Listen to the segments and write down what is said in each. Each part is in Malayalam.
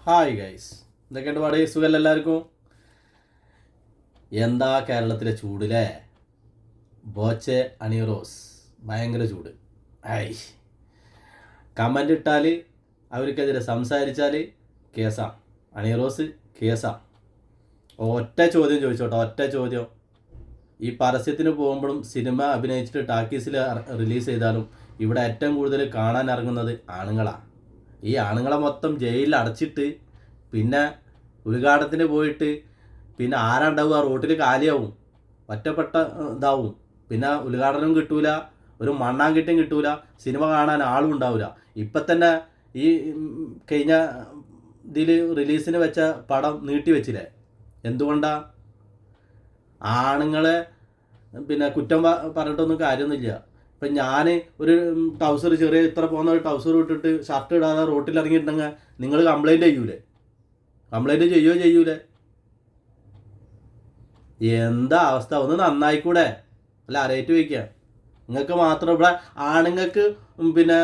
ഹായ് ഗൈസ്, എന്തൊക്കെയുണ്ട് പാട്? സുഖമല്ല എല്ലാവർക്കും? എന്താ കേരളത്തിലെ ചൂടില്ലേ? ബോച്ചെ അണിയറോസ് ഭയങ്കര ചൂട്. ഐ കമൻ്റ് ഇട്ടാൽ അവർക്കെതിരെ സംസാരിച്ചാൽ കേസാ. അണിയറോസ് കേസാ. ഒറ്റ ചോദ്യം ചോദിച്ചോട്ടെ, ഒറ്റ ചോദ്യം. ഈ പരസ്യത്തിന് പോകുമ്പോഴും സിനിമ അഭിനയിച്ചിട്ട് ടാക്കീസിൽ റിലീസ് ചെയ്താലും ഇവിടെ ഏറ്റവും കൂടുതൽ കാണാൻ ഇറങ്ങുന്നത് ആണുങ്ങളാണ്. ഈ ആണുങ്ങളെ മൊത്തം ജയിലിൽ അടച്ചിട്ട് പിന്നെ ഉദ്ഘാടനത്തിന് പോയിട്ട് പിന്നെ ആരാണ്ടാവുക? റോട്ടിൽ കാലിയാവും, ഒറ്റപ്പെട്ട ഇതാവും. പിന്നെ ഉദ്ഘാടനം കിട്ടൂല, ഒരു മണ്ണാങ്കിട്ടും കിട്ടൂല, സിനിമ കാണാൻ ആളും ഉണ്ടാവില്ല. ഇപ്പം തന്നെ ഈ കഴിഞ്ഞ ഇതിൽ റിലീസിന് വെച്ച പടം നീട്ടി വെച്ചില്ലേ? എന്തുകൊണ്ടാ? ആണുങ്ങളെ പിന്നെ കുറ്റം പറഞ്ഞിട്ടൊന്നും കാര്യമൊന്നുമില്ല. ഇപ്പം ഞാൻ ഒരു ട്രൗസർ ചെറിയ ഇത്ര പോകുന്ന ഒരു ട്രൗസർ ഇട്ടിട്ട് ഷർട്ട് ഇടാതെ റോട്ടിൽ ഇറങ്ങിയിട്ടുണ്ടെങ്കിൽ നിങ്ങൾ കംപ്ലൈൻറ്റ് ചെയ്യൂലേ? കംപ്ലൈൻറ്റ് ചെയ്യൂലേ? എന്താ അവസ്ഥ? ഒന്ന് നന്നായിക്കൂടെ? അല്ല, അറിയേറ്റ് വയ്ക്കുക. നിങ്ങൾക്ക് മാത്രം ഇവിടെ ആണുങ്ങൾക്ക് പിന്നെ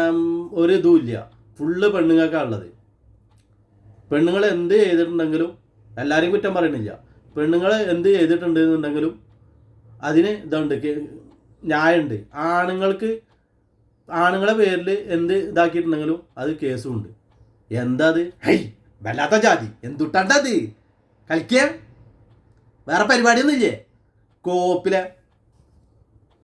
ഒരു ഇതും ഇല്ല, ഫുള്ള് പെണ്ണുങ്ങൾക്കാണ് ഉള്ളത്. പെണ്ണുങ്ങൾ എന്ത് ചെയ്തിട്ടുണ്ടെങ്കിലും എല്ലാവരെയും കുറ്റം പറയണില്ല. പെണ്ണുങ്ങൾ എന്ത് ചെയ്തിട്ടുണ്ടെന്നുണ്ടെങ്കിലും അതിന് ഇതുണ്ട്, ന്യായമുണ്ട്. ആണുങ്ങളെ പേരിൽ എന്ത് ഇതാക്കിയിട്ടുണ്ടെങ്കിലും അത് കേസും ഉണ്ട്. എന്താ അത്? ഹൈ, വല്ലാത്ത ജാതി. എന്തുട്ടത് കളിക്കുക? വേറെ പരിപാടിയൊന്നും ഇല്ലേ? കോപ്പിലെ